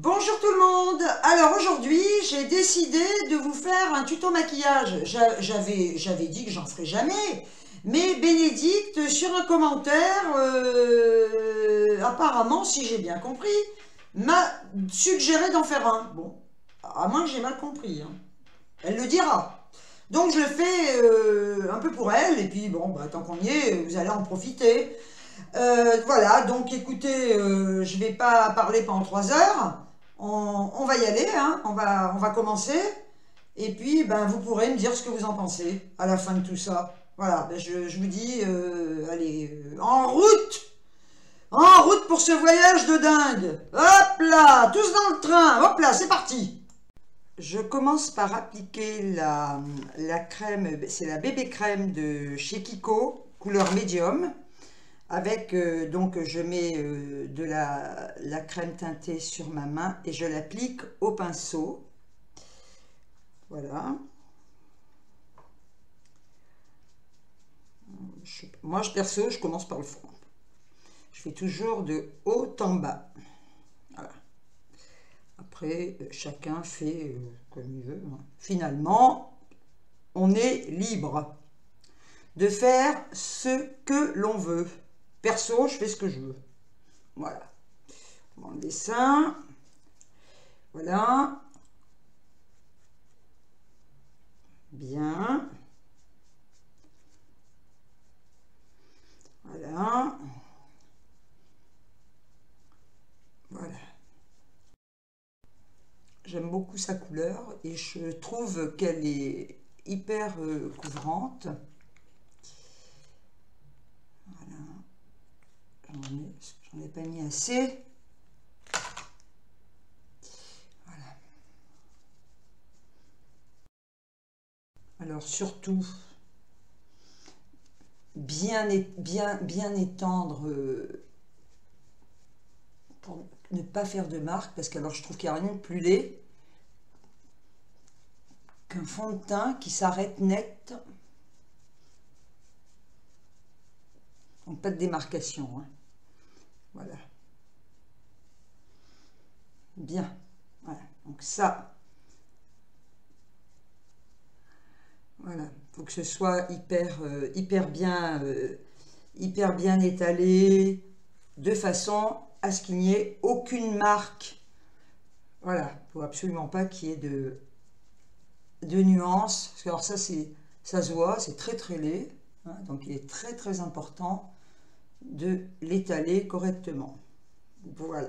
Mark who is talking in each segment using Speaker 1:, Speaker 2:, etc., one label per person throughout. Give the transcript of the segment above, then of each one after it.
Speaker 1: Bonjour tout le monde. Alors aujourd'hui j'ai décidé de vous faire un tuto maquillage. J'avais dit que j'en ferais jamais, mais Bénédicte sur un commentaire apparemment, si j'ai bien compris, m'a suggéré d'en faire un. Bon, à moins que j'ai mal compris, hein. Elle le dira. Donc je le fais un peu pour elle, et puis bon, bah, tant qu'on y est, vous allez en profiter. Voilà, donc écoutez, je vais pas parler pendant 3 heures. On va y aller, hein, on va commencer. Et puis, ben, vous pourrez me dire ce que vous en pensez à la fin de tout ça. Voilà, ben, je vous dis, allez, en route! En route pour ce voyage de dingue! Hop là, tous dans le train, hop là, c'est parti! Je commence par appliquer la crème, c'est la bébé crème de chez Kiko, couleur médium. Avec, donc je mets de la crème teintée sur ma main et je l'applique au pinceau. Voilà. Moi, perso, je commence par le front. Je fais toujours de haut en bas. Voilà. Après, chacun fait comme il veut, hein. Finalement, on est libre de faire ce que l'on veut. Perso, je fais ce que je veux. Voilà. Mon dessin. Voilà. Bien. Voilà. Voilà. J'aime beaucoup sa couleur et je trouve qu'elle est hyper couvrante. Voilà. J'en ai pas mis assez. Voilà. Alors surtout, bien étendre pour ne pas faire de marque, parce que alors je trouve qu'il n'y a rien de plus laid qu'un fond de teint qui s'arrête net. Donc pas de démarcation, hein. Voilà. Bien. Voilà. Donc ça. Voilà. Il faut que ce soit hyper bien étalé, de façon à ce qu'il n'y ait aucune marque. Voilà. Il ne faut absolument pas qu'il y ait de nuances. Parce que alors ça se voit, c'est très laid. Hein, donc il est très important de l'étaler correctement. Voilà.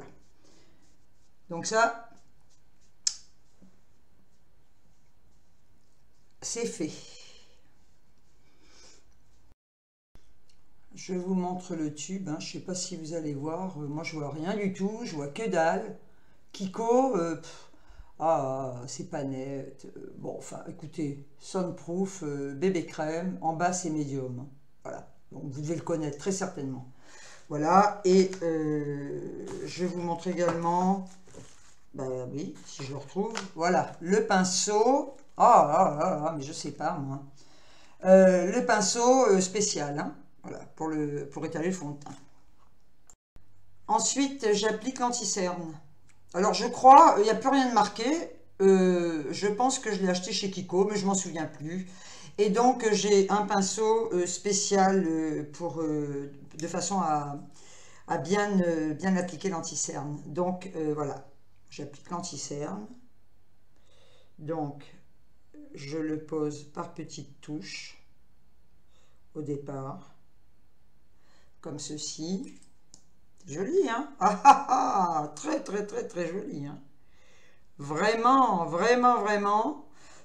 Speaker 1: Donc ça, c'est fait. Je vous montre le tube, hein. Je ne sais pas si vous allez voir. Moi, je vois rien du tout. Je vois que dalle. Kiko, c'est pas net. Bon, enfin, écoutez, Sunproof, bébé crème. En bas, c'est médium. Voilà. Donc, vous devez le connaître très certainement. Voilà. Et je vais vous montre également... Ben oui, si je le retrouve. Voilà, le pinceau. Mais je sais pas, moi. Le pinceau spécial, hein. Voilà, pour étaler le fond de teint. Ensuite, j'applique l'anti-cerne. Alors, je crois, il n'y a plus rien de marqué. Je pense que je l'ai acheté chez Kiko, mais je m'en souviens plus. Et donc, j'ai un pinceau spécial de façon à bien appliquer l'anti-cerne. Donc, voilà. J'applique l'anti-cerne. Donc, je le pose par petites touches au départ, comme ceci. Joli, hein? Très joli, hein? Vraiment.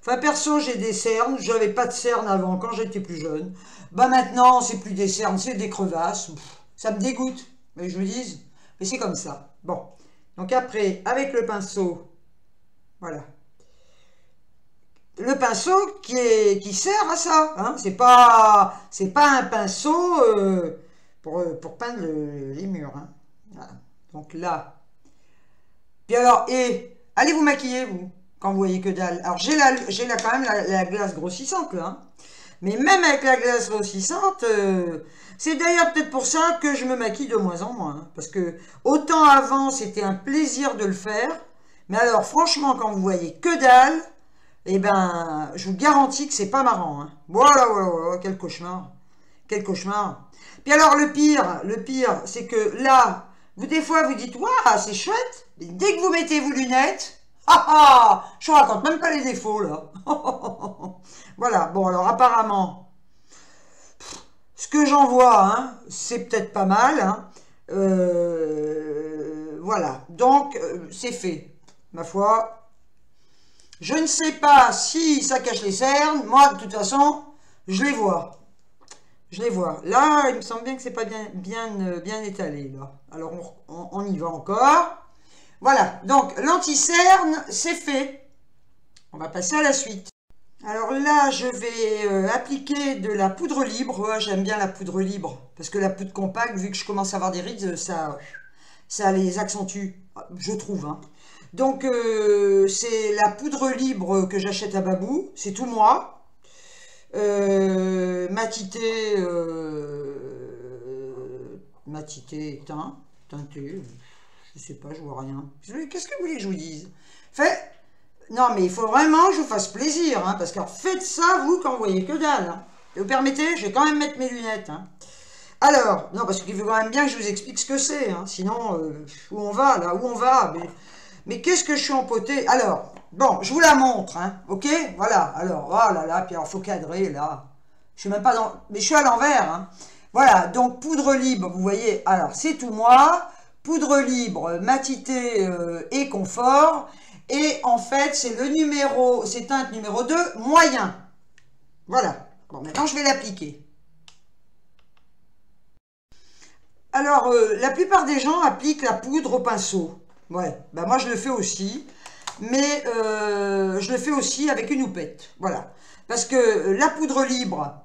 Speaker 1: Enfin, perso, j'ai des cernes. J'avais pas de cernes avant, quand j'étais plus jeune. Bah maintenant, c'est plus des cernes, c'est des crevasses. Ça me dégoûte, mais je vous dis. Mais c'est comme ça. Bon. Donc après, avec le pinceau, voilà. Le pinceau qui sert à ça, hein. C'est pas un pinceau pour peindre les murs, hein. Voilà. Donc là. Puis alors, allez vous maquiller, vous, quand vous voyez que dalle. Alors j'ai quand même la glace grossissante, là, hein. Mais même avec la glace grossissante, c'est d'ailleurs peut-être pour ça que je me maquille de moins en moins, hein. Parce que autant avant, c'était un plaisir de le faire. Mais alors, franchement, quand vous voyez que dalle, eh ben, je vous garantis que c'est pas marrant. Hein. Voilà, voilà, voilà, quel cauchemar. Quel cauchemar. Puis alors, le pire, c'est que là, vous, des fois, vous dites, waouh, c'est chouette. Mais dès que vous mettez vos lunettes, je raconte même pas les défauts, là. Voilà, bon, alors, apparemment, ce que j'en vois, hein, c'est peut-être pas mal. Hein. Voilà, donc, c'est fait. Ma foi, je ne sais pas si ça cache les cernes. Moi, de toute façon, je les vois. Je les vois. Là, il me semble bien que c'est pas bien étalé, là. Alors, on y va encore. Voilà, donc, l'anti-cerne, c'est fait. On va passer à la suite. Alors là, je vais appliquer de la poudre libre. Ouais, j'aime bien la poudre libre, parce que la poudre compacte, vu que je commence à avoir des rides, ça les accentue, je trouve. Hein. Donc, c'est la poudre libre que j'achète à Babou. C'est tout moi. Matité teinté, je sais pas, je vois rien. Qu'est-ce que vous voulez que je vous dise? Non mais il faut vraiment que je vous fasse plaisir, hein, parce que faites ça vous quand vous voyez que dalle. Hein. Et vous permettez, je vais quand même mettre mes lunettes. Hein. Alors, non parce qu'il faut quand même bien que je vous explique ce que c'est, hein, sinon où on va là, où on va, mais qu'est-ce que je suis empotée. Alors, bon, je vous la montre, hein, ok, voilà, alors, oh là là, puis alors, faut cadrer, là, je suis même pas dans, mais je suis à l'envers, hein, voilà, donc, poudre libre, vous voyez, alors, c'est tout moi, poudre libre, matité et confort, et en fait, c'est teinte numéro 2, moyen, voilà, bon, maintenant, je vais l'appliquer. Alors, la plupart des gens appliquent la poudre au pinceau. Ouais, ben moi je le fais aussi, mais je le fais aussi avec une houppette, voilà. Parce que la poudre libre,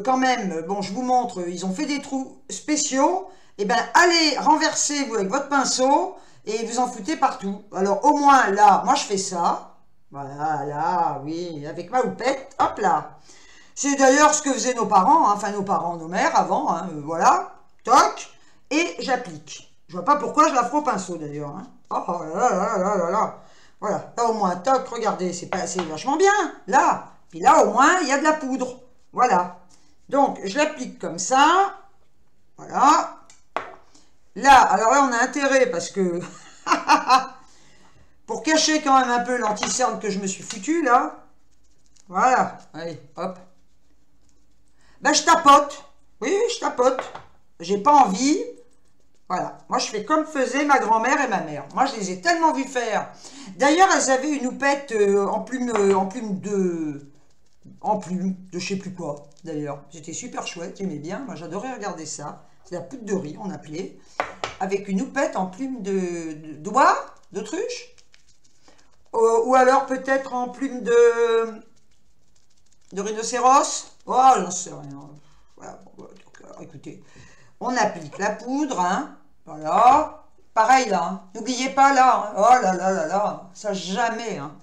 Speaker 1: quand même, bon je vous montre, ils ont fait des trous spéciaux, et ben allez renverser vous avec votre pinceau, et vous en foutez partout. Alors au moins là, moi je fais ça, voilà, là, oui, avec ma houppette, hop là. C'est d'ailleurs ce que faisaient nos parents, hein, enfin nos parents, nos mères avant, hein, voilà, toc, et j'applique. Je vois pas pourquoi je la ferai au pinceau d'ailleurs. Hein. Oh là là là là là. Voilà, là au moins, toc, regardez, c'est vachement bien, là. Puis là au moins, il y a de la poudre. Voilà. Donc, je l'applique comme ça. Voilà. Là, alors là, on a intérêt parce que... pour cacher quand même un peu l'anti-cerne que je me suis foutu, là. Voilà. Allez, hop. Ben, je tapote. Oui, je tapote. J'ai pas envie... Voilà, moi je fais comme faisaient ma grand-mère et ma mère. Moi je les ai tellement vus faire. D'ailleurs, elles avaient une houppette en plume de je sais plus quoi. D'ailleurs, c'était super chouette, j'aimais bien. Moi j'adorais regarder ça. C'est la poudre de riz, on appelait. Avec une houppette en plume d'oie, d'autruche. Ou alors peut-être en plume de rhinocéros. Oh, j'en sais rien. Voilà, bon, écoutez, on applique la poudre, hein. Voilà, pareil là, hein. N'oubliez pas là, hein. Oh là là là là, ça jamais, hein.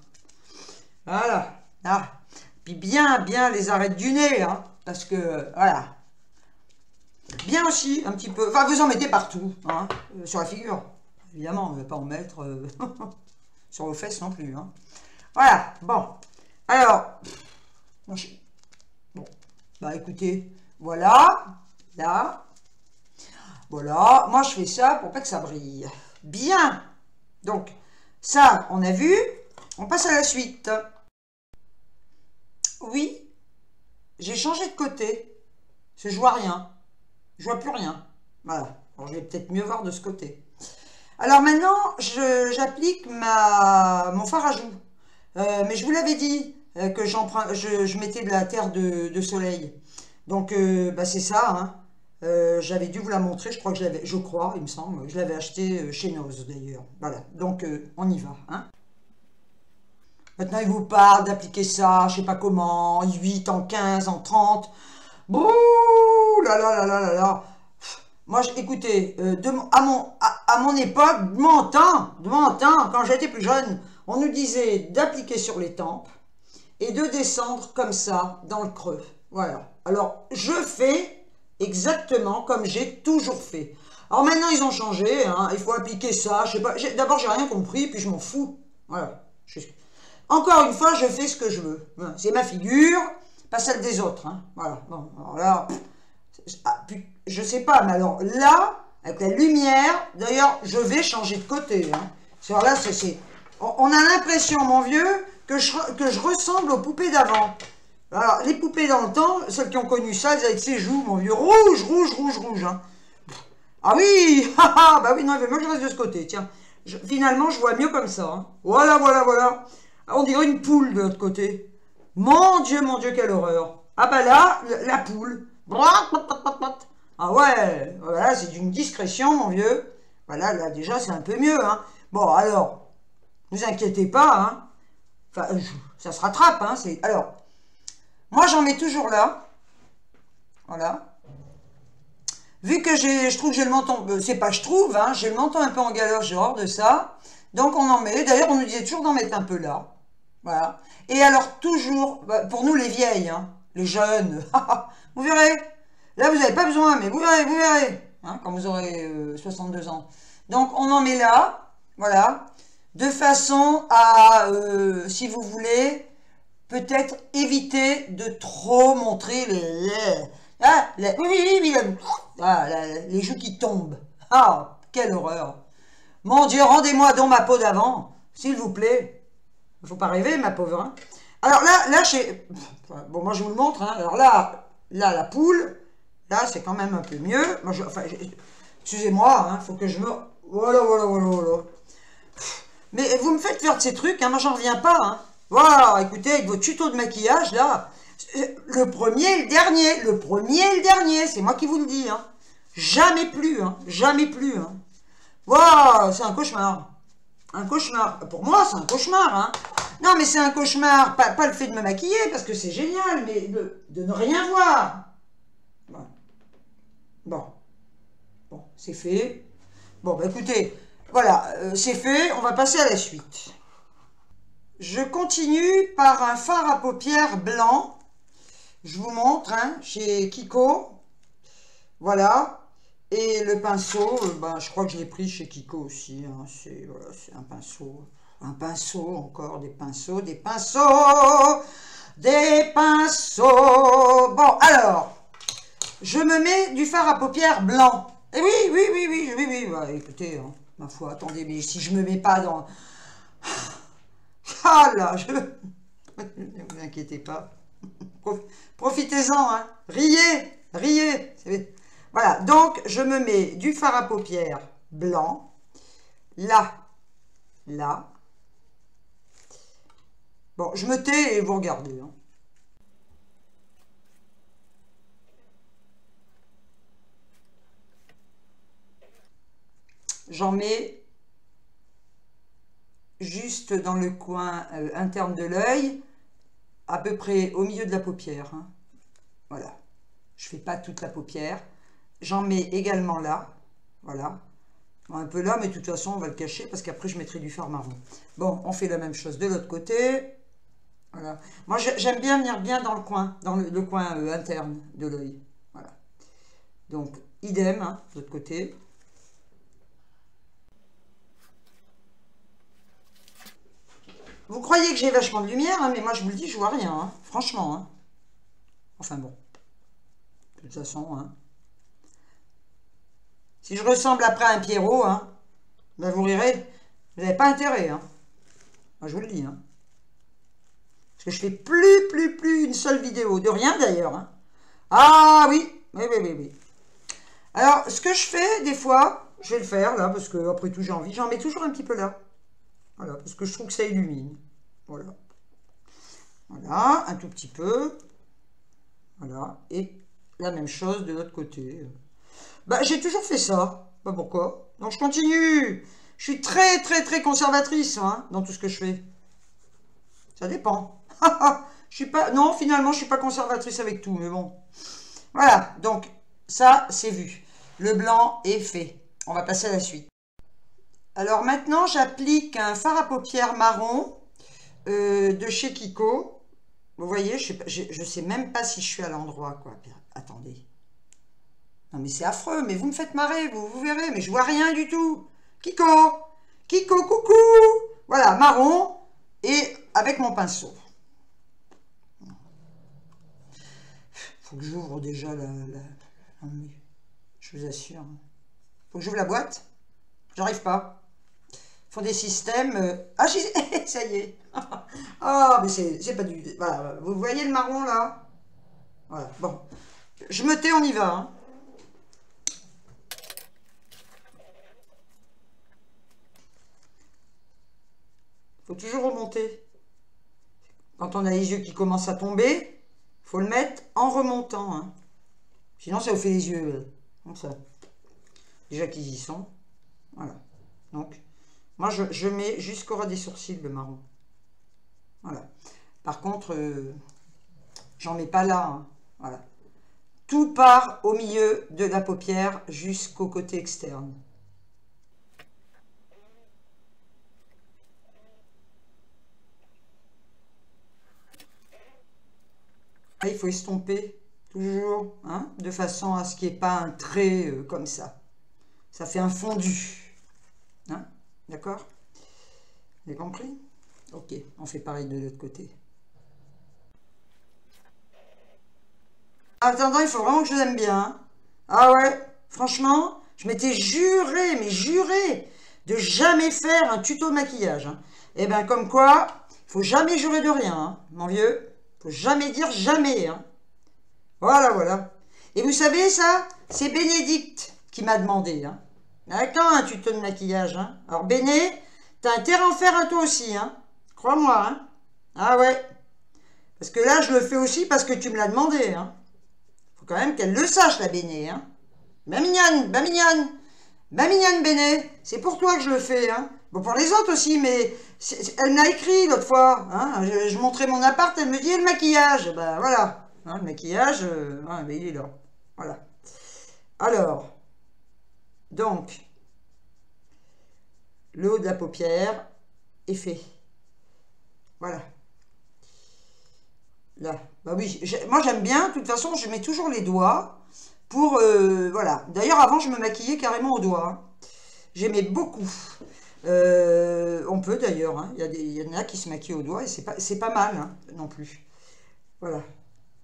Speaker 1: Voilà, là, puis bien les arêtes du nez, hein, parce que, voilà, bien aussi, un petit peu, enfin vous en mettez partout, hein, sur la figure, évidemment, on ne va pas en mettre sur vos fesses non plus, hein. Voilà, bon, alors, bon, bah écoutez, voilà, là, voilà, moi je fais ça pour pas que ça brille. Bien. Donc, ça, on a vu. On passe à la suite. Oui, j'ai changé de côté. Parce que je vois rien. Je vois plus rien. Voilà. Alors, je vais peut-être mieux voir de ce côté. Alors maintenant, j'applique mon fard à joues. Mais je vous l'avais dit que je mettais de la terre de soleil. Donc, bah, c'est ça, hein. J'avais dû vous la montrer, je crois, il me semble, je l'avais acheté chez Noz d'ailleurs. Voilà, donc on y va. Hein. Maintenant, il vous parle d'appliquer ça, je sais pas comment, en 8, en 15, en 30. Bouh là là là là là là. Moi, écoutez, à mon époque, de mon temps, quand j'étais plus jeune, on nous disait d'appliquer sur les tempes et de descendre comme ça, dans le creux. Voilà. Alors, je fais exactement comme j'ai toujours fait. Alors maintenant, ils ont changé, hein, il faut appliquer ça, je sais pas, d'abord, j'ai rien compris, puis je m'en fous. Voilà. Encore une fois, je fais ce que je veux. Voilà. C'est ma figure, pas celle des autres. Hein. Voilà. Bon, alors là, je sais pas, mais alors là, avec la lumière, d'ailleurs, je vais changer de côté. Hein. Alors là, on a l'impression, mon vieux, que je ressemble aux poupées d'avant. Alors, les poupées dans le temps, celles qui ont connu ça, elles avaient ses joues, mon vieux, rouge, rouge, rouge, rouge. Hein. Ah oui, bah oui, non, il veut mieux que je reste de ce côté, tiens. Finalement, je vois mieux comme ça. Hein. Voilà, voilà, voilà. On dirait une poule de l'autre côté. Mon Dieu, quelle horreur. Ah bah là, la poule. Ah ouais, voilà, c'est d'une discrétion, mon vieux. Voilà, là, déjà, c'est un peu mieux. Hein. Bon, alors, ne vous inquiétez pas. Hein. Enfin, ça se rattrape. Hein. Alors, moi, j'en mets toujours là. Voilà. Vu que je trouve que j'ai le menton, c'est pas je trouve, hein, j'ai le menton un peu en galoche, j'ai horreur de ça. Donc on en met, d'ailleurs on nous disait toujours d'en mettre un peu là. Voilà. Et alors toujours, pour nous les vieilles, hein, les jeunes, vous verrez. Là vous n'avez pas besoin, mais vous verrez, hein, quand vous aurez 62 ans. Donc on en met là, voilà, de façon à, si vous voulez, peut-être éviter de trop montrer les joues qui tombent. Ah, quelle horreur. Mon Dieu, rendez-moi donc ma peau d'avant, s'il vous plaît. Il ne faut pas rêver, ma pauvre. Hein. Alors là, bon, moi, je vous le montre. Hein. Alors là, la poule, là, c'est quand même un peu mieux. Moi, excusez-moi, il faut que je me... Voilà. Mais vous me faites faire de ces trucs, hein, moi, j'en reviens pas. Hein. Voilà, écoutez, avec vos tutos de maquillage, là... Le premier et le dernier, c'est moi qui vous le dis. Hein. Jamais plus, hein. Jamais plus. Hein. Waouh, c'est un cauchemar. Un cauchemar. Pour moi, c'est un cauchemar. Hein. Non, mais c'est un cauchemar. Pas le fait de me maquiller, parce que c'est génial, mais de ne rien voir. Bon, c'est fait. Bon, bah écoutez, voilà, c'est fait. On va passer à la suite. Je continue par un fard à paupières blanc. Je vous montre, hein, chez Kiko, voilà, et le pinceau, je crois que je l'ai pris chez Kiko aussi, hein, c'est un pinceau, encore des pinceaux, bon, alors, je me mets du fard à paupières blanc, et oui, bah, écoutez, hein, ma foi, attendez, mais si je me mets pas dans, ah là, ne vous inquiétez pas. Profitez-en, hein. Riez. Voilà, donc je me mets du fard à paupières blanc, là. Bon, je me tais et vous regardez. Hein. J'en mets juste dans le coin interne de l'œil, à peu près au milieu de la paupière. Hein. Voilà. Je ne fais pas toute la paupière. J'en mets également là. Voilà. Un peu là, mais de toute façon, on va le cacher parce qu'après, je mettrai du fard marron. Bon, on fait la même chose de l'autre côté. Voilà. Moi, j'aime bien venir bien dans le coin interne de l'œil. Voilà. Donc, idem, hein, de l'autre côté. Vous croyez que j'ai vachement de lumière, hein, mais moi je vous le dis, je vois rien, hein, franchement. Hein. Enfin bon, de toute façon, hein. Si je ressemble après à un Pierrot, hein, ben vous rirez, vous n'avez pas intérêt. Hein. Moi je vous le dis. Hein. Parce que je fais plus une seule vidéo, de rien d'ailleurs. Hein. Ah oui. Alors, ce que je fais, des fois, je vais le faire là, parce que après tout j'ai envie, j'en mets toujours un petit peu là. Voilà, parce que je trouve que ça illumine. Voilà. Voilà, un tout petit peu. Voilà, et la même chose de l'autre côté. Bah, j'ai toujours fait ça. Pas pourquoi. Donc, je continue. Je suis très conservatrice, hein, dans tout ce que je fais. Ça dépend. Je suis pas... Non, finalement, je suis pas conservatrice avec tout, mais bon. Voilà, donc, ça, c'est vu. Le blanc est fait. On va passer à la suite. Alors maintenant, j'applique un fard à paupières marron de chez Kiko. Vous voyez, je sais même pas si je suis à l'endroit, quoi. Attendez. Non, mais c'est affreux, mais vous me faites marrer, vous verrez, mais je vois rien du tout. Kiko, coucou. Voilà, marron et avec mon pinceau. Faut que j'ouvre déjà je vous assure. Faut que j'ouvre la boîte. J'arrive pas. Ils font des systèmes. Ah, ça y est. Ah, mais c'est pas du... Voilà, vous voyez le marron là? Voilà, bon. Je me tais, on y va. Hein. Faut toujours remonter. Quand on a les yeux qui commencent à tomber, faut le mettre en remontant. Hein. Sinon, ça vous fait les yeux comme ça. Déjà qu'ils y sont. Voilà. Donc, moi, je mets jusqu'au ras des sourcils le marron. Voilà. Par contre, j'en mets pas là. Hein. Voilà. Tout part au milieu de la paupière jusqu'au côté externe. Ah, il faut estomper toujours, hein, de façon à ce qu'il n'y ait pas un trait comme ça. Ça fait un fondu. Hein, d'accord? Vous avez compris? Ok, on fait pareil de l'autre côté. En attendant, il faut vraiment que je l'aime bien. Hein. Ah ouais, franchement, je m'étais juré, mais juré, de jamais faire un tuto de maquillage. Hein. Et bien, comme quoi, il faut jamais jurer de rien, hein, mon vieux. Faut jamais dire jamais. Hein. Voilà, voilà. Et vous savez, ça, c'est Bénédicte qui m'a demandé. Hein. Quand un tuto de maquillage. Hein. Alors, Béné, t'as intérêt à en faire un toi aussi. Hein. Crois-moi. Hein. Ah ouais. Parce que là, je le fais aussi parce que tu me l'as demandé. Hein. Faut quand même qu'elle le sache, la Béné. Hein. Ma mignonne, ma mignonne. Ma mignonne Béné, c'est pour toi que je le fais. Hein. Bon, pour les autres aussi, mais elle m'a écrit l'autre fois. Hein. Je montrais mon appart, elle me dit le maquillage. Ben voilà. Hein, le maquillage, mais il est là. Voilà. Alors, donc, le haut de la paupière est fait. Voilà. Là. Bah oui, moi j'aime bien. De toute façon, je mets toujours les doigts pour... voilà. D'ailleurs, avant, je me maquillais carrément au doigt. Hein. J'aimais beaucoup. On peut d'ailleurs. Hein. Il y en a qui se maquillent au doigt et c'est pas mal hein, non plus. Voilà.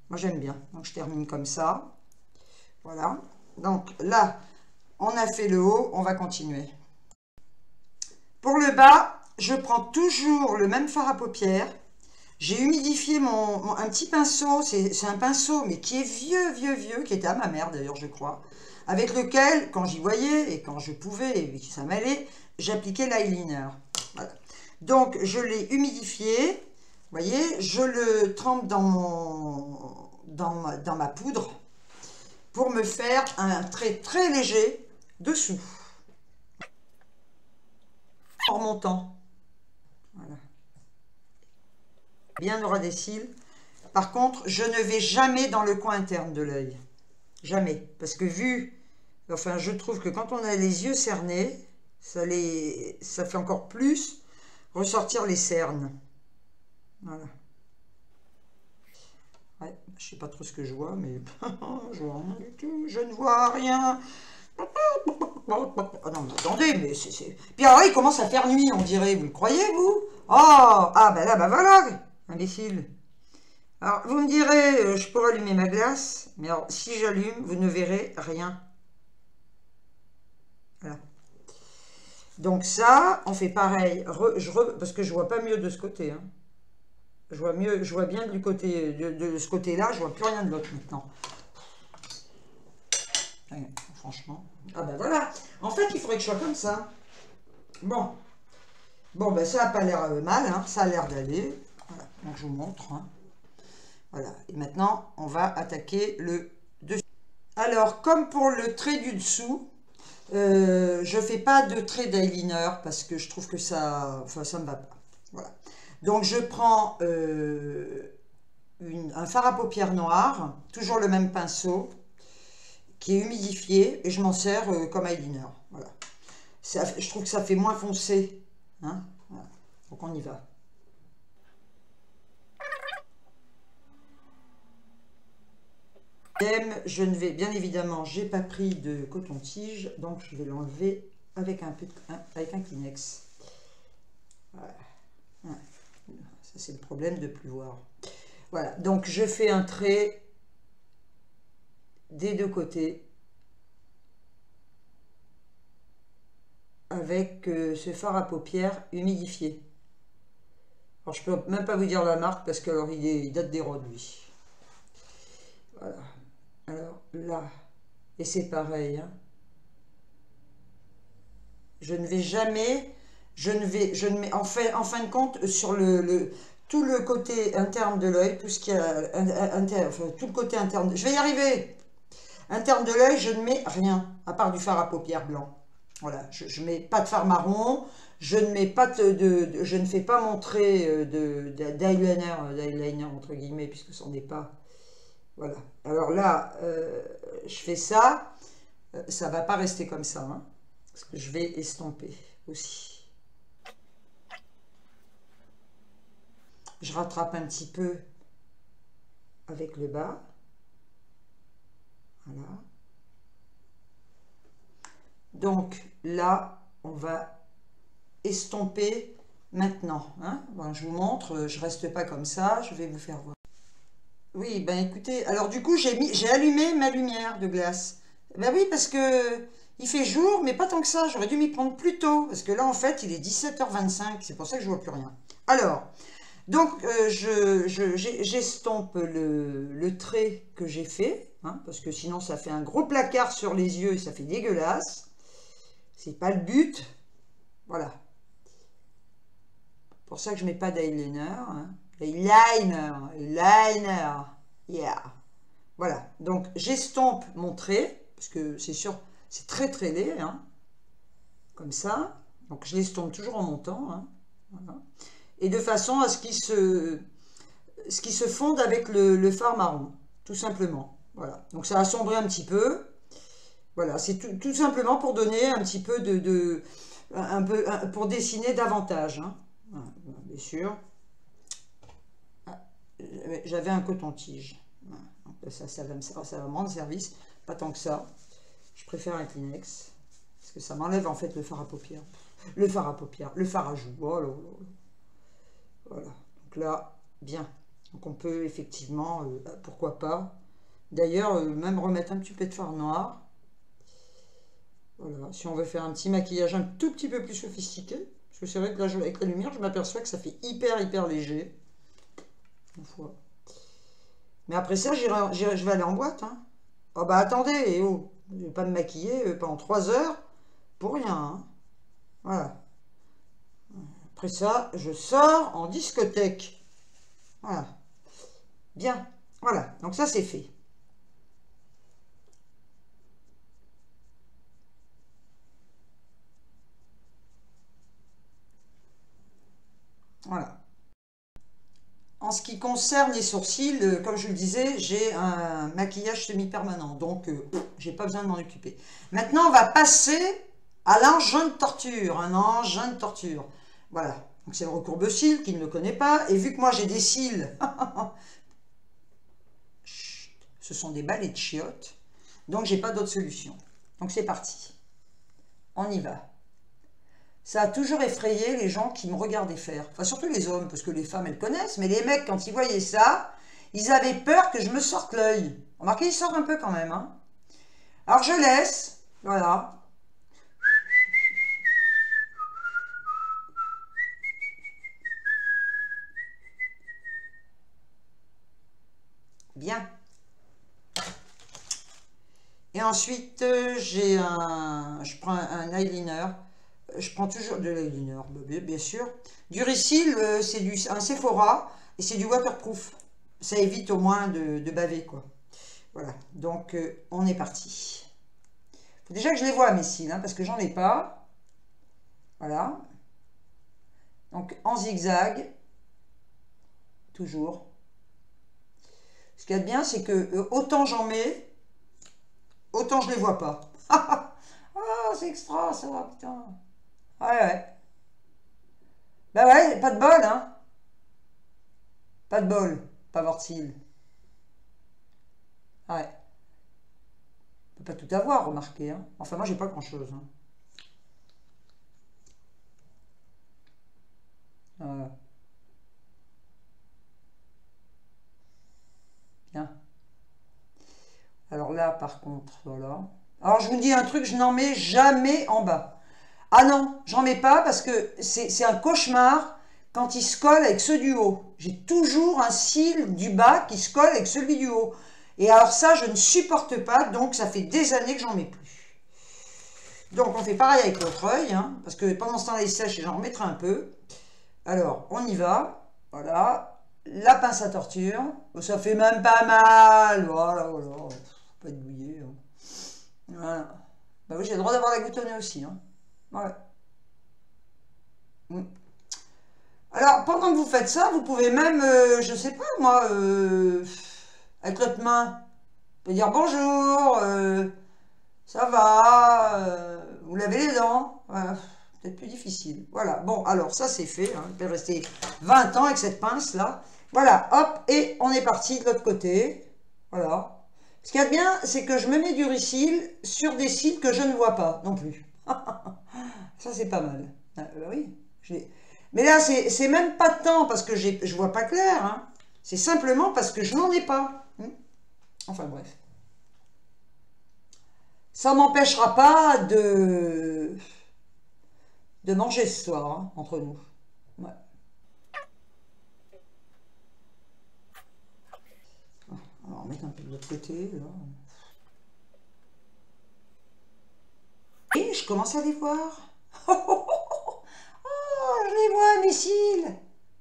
Speaker 1: Moi, j'aime bien. Donc, je termine comme ça. Voilà. Donc, là, on a fait le haut. On va continuer. Pour le bas, je prends toujours le même fard à paupières. J'ai humidifié un petit pinceau. C'est un pinceau, mais qui est vieux, qui était à ma mère, d'ailleurs, je crois. Avec lequel, quand j'y voyais et quand je pouvais, et que ça m'allait, j'appliquais l'eyeliner. Voilà. Donc, je l'ai humidifié. Vous voyez, je le trempe dans ma poudre pour me faire un trait très léger dessous. En remontant. Voilà. Bien au ras des cils. Par contre, je ne vais jamais dans le coin interne de l'œil. Jamais. Parce que enfin, je trouve que quand on a les yeux cernés, ça fait encore plus ressortir les cernes. Voilà. Ouais, je sais pas trop ce que je vois, mais je vois rien du tout. Je ne vois rien. Oh non, mais attendez, mais c'est... Puis alors, il commence à faire nuit, on dirait. Vous le croyez, vous? Oh, ah, ben là, ben voilà, imbécile. Alors, vous me direz, je pourrais allumer ma glace, mais alors, si j'allume, vous ne verrez rien. Voilà. Donc ça, on fait pareil. Parce que je vois pas mieux de ce côté. Hein. Je vois bien du côté de ce côté-là, je vois plus rien de l'autre maintenant. Franchement. Ah ben voilà. En fait, il faudrait que je sois comme ça. Bon. Bon, ben ça n'a pas l'air mal, hein. Ça a l'air d'aller. Voilà. Donc je vous montre. Hein. Voilà. Et maintenant, on va attaquer le dessus. Alors, comme pour le trait du dessous, je fais pas de trait d'eyeliner parce que je trouve que ça me va pas. Voilà. Donc je prends un fard à paupières noir, toujours le même pinceau, qui est humidifié, et je m'en sers comme eyeliner. Voilà. Je trouve que ça fait moins foncé. Hein, voilà. Donc on y va. Je ne vais, bien évidemment, j'ai pas pris de coton-tige, donc je vais l'enlever avec un Kleenex. Ouais. Ça, c'est le problème de plus voir. Voilà, donc je fais un trait des deux côtés avec ce fard à paupières humidifié. Alors, je peux même pas vous dire la marque parce que alors il date des rods, lui. Voilà. Alors là, et c'est pareil, hein. Je ne vais jamais, en fin de compte, sur tout le côté interne de l'œil, tout ce qui est enfin, tout le côté interne, je vais y arriver, interne de l'œil, je ne mets rien, à part du fard à paupières blanc. Voilà, je ne mets pas de fard marron, je ne mets pas je ne fais pas mon trait d'eyeliner, entre guillemets, puisque ce n'en est pas. Voilà, alors là, je fais ça, ça ne va pas rester comme ça, hein. Parce que je vais estomper aussi. Je rattrape un petit peu avec le bas. Voilà. Donc là, on va estomper maintenant, hein. Bon, je vous montre, je reste pas comme ça, je vais vous faire voir. Oui, ben écoutez, alors du coup, j'ai allumé ma lumière de glace. Ben oui, parce que il fait jour, mais pas tant que ça. J'aurais dû m'y prendre plus tôt, parce que là, en fait, il est 17h25. C'est pour ça que je vois plus rien. Alors, donc, j'estompe le trait que j'ai fait, hein, parce que sinon, ça fait un gros placard sur les yeux et ça fait dégueulasse. C'est pas le but. Voilà. Pour ça que je mets pas d'eyeliner. Hein. Eyeliner. Yeah. Voilà. Donc, j'estompe mon trait, parce que c'est sûr, c'est très très laid, hein, comme ça. Donc je l'estompe toujours en montant, hein, voilà. Et de façon à ce qu'il se fonde avec le fard marron, tout simplement. Voilà. Donc ça assombrit un petit peu. Voilà, c'est tout simplement pour donner un petit peu pour dessiner davantage, hein. Voilà, bien sûr. J'avais un coton-tige. Voilà. Donc ça va me rendre service. Pas tant que ça. Je préfère un Kleenex. Parce que ça m'enlève en fait le fard à paupières. Le fard à paupières, le fard à joues. Oh là là. Voilà. Donc là, bien. Donc on peut effectivement, pourquoi pas. D'ailleurs, même remettre un petit peu de fard noir. Voilà. Si on veut faire un petit maquillage un tout petit peu plus sophistiqué. Parce que c'est vrai que là, avec la lumière, je m'aperçois que ça fait hyper léger. Une fois. Mais après ça, je vais aller en boîte. Hein. Oh bah attendez, oh. Je ne vais pas me maquiller pendant 3 heures pour rien. Hein. Voilà. Après ça, je sors en discothèque. Voilà. Bien. Voilà. Donc ça, c'est fait. Voilà. En ce qui concerne les sourcils, comme je le disais, j'ai un maquillage semi-permanent. Donc, j'ai pas besoin de m'en occuper. Maintenant, on va passer à l'engin de torture. Un engin de torture. Voilà. Donc, c'est le recourbe-cils qui ne le connaît pas. Et vu que moi, j'ai des cils... ce sont des balais de chiottes. Donc, j'ai pas d'autre solution. Donc, c'est parti. On y va. Ça a toujours effrayé les gens qui me regardaient faire. Enfin, surtout les hommes, parce que les femmes, elles connaissent. Mais les mecs, quand ils voyaient ça, ils avaient peur que je me sorte l'œil. Remarquez, ils sortent un peu quand même. Hein. Alors, je laisse. Voilà. Bien. Et ensuite, je prends un eyeliner. Je prends toujours de l'eyeliner, bien sûr. Du Ricyl, c'est un Sephora et c'est du waterproof. Ça évite au moins de baver, quoi. Voilà, donc on est parti. Faut déjà que je les vois, mes cils, hein, parce que j'en ai pas. Voilà. Donc en zigzag, toujours. Ce qu'il y a de bien, c'est que autant j'en mets, autant je les vois pas. Ah, c'est extra, ça va, putain. Ouais. Bah ouais, pas de bol, hein. Pas de bol, pas avoir de cils. Ouais. On peut pas tout avoir, remarquez. Hein. Enfin, moi, j'ai pas grand-chose. Hein. par contre, voilà. Alors, je vous dis un truc, je n'en mets jamais en bas. Ah non, j'en mets pas parce que c'est un cauchemar quand il se colle avec ceux du haut. J'ai toujours un cil du bas qui se colle avec celui du haut. Et alors ça, je ne supporte pas, donc ça fait des années que j'en mets plus. Donc, on fait pareil avec l'autre œil, hein, parce que pendant ce temps-là, il sèche et j'en remettrai un peu. Alors, on y va. Voilà. La pince à torture. Ça fait même pas mal. Voilà, voilà. Pas de douiller. Hein. Voilà. Bah oui, j'ai le droit d'avoir la goutonnée aussi. Hein. Ouais. Alors, pendant que vous faites ça, vous pouvez même, je sais pas moi, avec l'autre main, vous pouvez dire bonjour, ça va, vous lavez les dents. Voilà. Peut-être plus difficile. Voilà, bon, alors ça c'est fait. Hein. Je peux rester 20 ans avec cette pince-là. Voilà, hop, et on est parti de l'autre côté. Voilà. Ce qu'il y a de bien, c'est que je me mets du ricil sur des cils que je ne vois pas non plus. Ça c'est pas mal. Ah, bah oui, mais là, c'est même pas tant parce que je vois pas clair. Hein. C'est simplement parce que je n'en ai pas. Enfin bref. Ça m'empêchera pas de manger ce soir, hein, entre nous. Ouais. On va remettre un peu de l'autre côté. Là. Et je commence à les voir. Oh, je les vois, mes cils.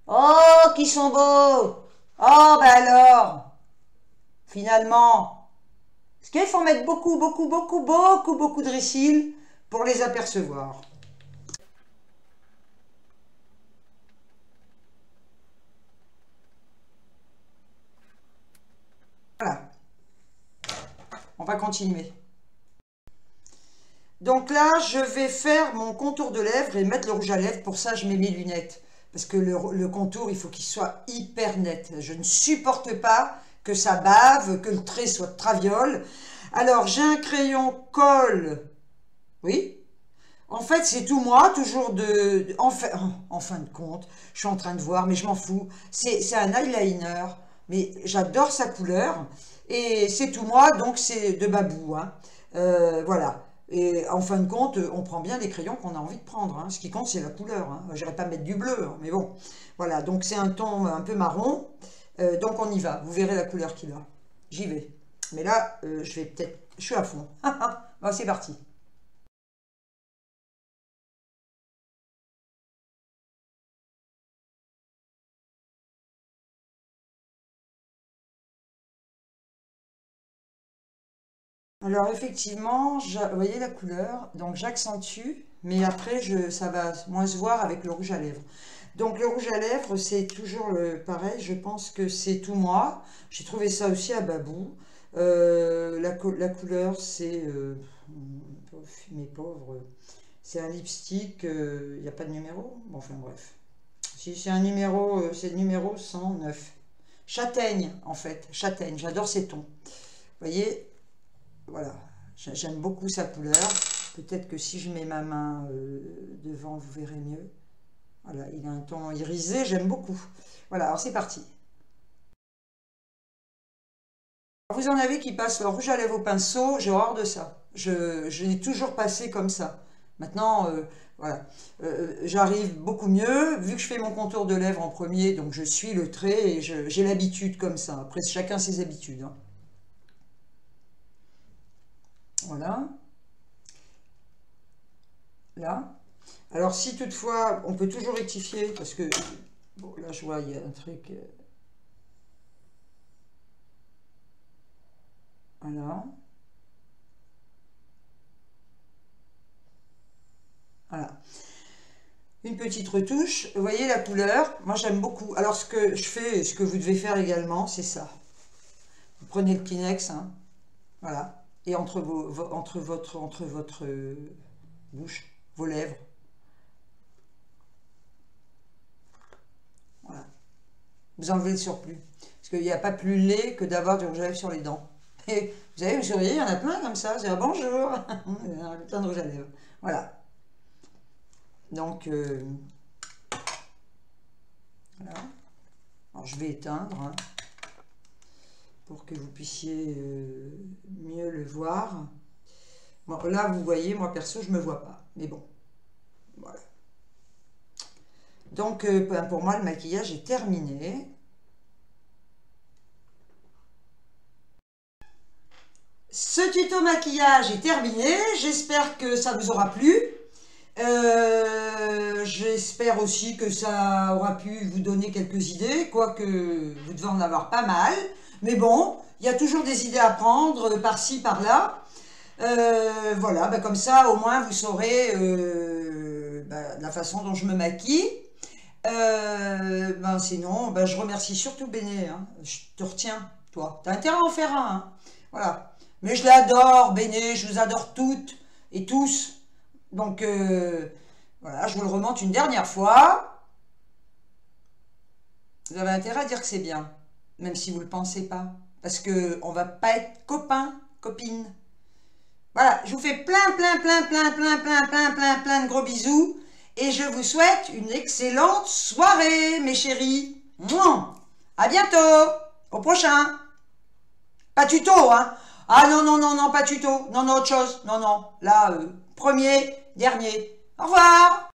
Speaker 1: Oh, qui sont beaux. Oh, ben alors, finalement. Parce qu'il faut mettre beaucoup, beaucoup, beaucoup, beaucoup, beaucoup de ricil pour les apercevoir. Voilà. On va continuer. Donc là, je vais faire mon contour de lèvres et mettre le rouge à lèvres. Pour ça, je mets mes lunettes. Parce que le contour, il faut qu'il soit hyper net. Je ne supporte pas que ça bave, que le trait soit traviole. Alors, j'ai un crayon colle. Oui. En fait, c'est tout moi, toujours en fin de compte. Je suis en train de voir, mais je m'en fous. C'est un eyeliner, mais j'adore sa couleur. Et c'est tout moi, donc c'est de Babou. Hein. Voilà. Et en fin de compte, on prend bien les crayons qu'on a envie de prendre. Hein. Ce qui compte, c'est la couleur. Hein. Je n'irai pas mettre du bleu, hein, mais bon. Voilà, donc c'est un ton un peu marron. Donc on y va. Vous verrez la couleur qu'il a. J'y vais. Mais là, je vais peut-être... Je suis à fond. Bon, c'est parti. Alors effectivement, vous voyez la couleur, donc j'accentue, mais après ça va moins se voir avec le rouge à lèvres. Donc le rouge à lèvres, c'est toujours pareil, je pense que c'est tout moi. J'ai trouvé ça aussi à Babou. La couleur, c'est, mes pauvres, c'est un lipstick, il n'y a pas de numéro, bon, enfin bref. Si c'est un numéro, c'est le numéro 109. Châtaigne, en fait, châtaigne, j'adore ces tons. Vous voyez, voilà, j'aime beaucoup sa couleur. Peut-être que si je mets ma main devant, vous verrez mieux. Voilà, il a un ton irisé, j'aime beaucoup. Voilà, alors c'est parti. Vous en avez qui passent leur rouge à lèvres au pinceau, j'ai horreur de ça. Je l'ai toujours passé comme ça. Maintenant, voilà, j'arrive beaucoup mieux. Vu que je fais mon contour de lèvres en premier, donc je suis le trait et j'ai l'habitude comme ça. Après, chacun ses habitudes. Hein. Voilà. Là. Alors, si toutefois, on peut toujours rectifier, parce que, bon, là, je vois, il y a un truc... Voilà. Voilà. Une petite retouche. Vous voyez la couleur? Moi, j'aime beaucoup. Alors, ce que je fais, et ce que vous devez faire également, c'est ça. Vous prenez le Kleenex, hein, voilà. Et entre votre bouche, vos lèvres. Voilà. Vous enlevez le surplus. Parce qu'il n'y a pas plus laid que d'avoir du rouge à lèvres sur les dents. Et vous savez, vous souriez, il y en a plein comme ça. Vous allez bonjour. Il y en a plein de rouge à lèvres. Voilà. Donc, voilà. Alors, je vais éteindre. Hein. pour que vous puissiez mieux le voir. Bon, là, vous voyez, moi perso, je ne me vois pas. Mais bon, voilà. Donc, pour moi, le maquillage est terminé. Ce tuto maquillage est terminé. J'espère que ça vous aura plu. J'espère aussi que ça aura pu vous donner quelques idées, quoique vous devez en avoir pas mal. Mais bon, il y a toujours des idées à prendre par-ci, par-là. Voilà, bah comme ça, au moins, vous saurez la façon dont je me maquille. Sinon, je remercie surtout Béné. Hein. Je te retiens, toi. T'as intérêt à en faire un. Hein. Voilà. Mais je l'adore, Béné. Je vous adore toutes et tous. Donc, voilà, je vous le remonte une dernière fois. Vous avez intérêt à dire que c'est bien, même si vous ne le pensez pas. Parce qu'on ne va pas être copains, copines. Voilà, je vous fais plein de gros bisous. Et je vous souhaite une excellente soirée, mes chéris. Mouah. À bientôt. Au prochain. Pas tuto, hein. Ah non, non, non, non, pas tuto. Non, non, autre chose. Non, non. Là, premier, dernier. Au revoir.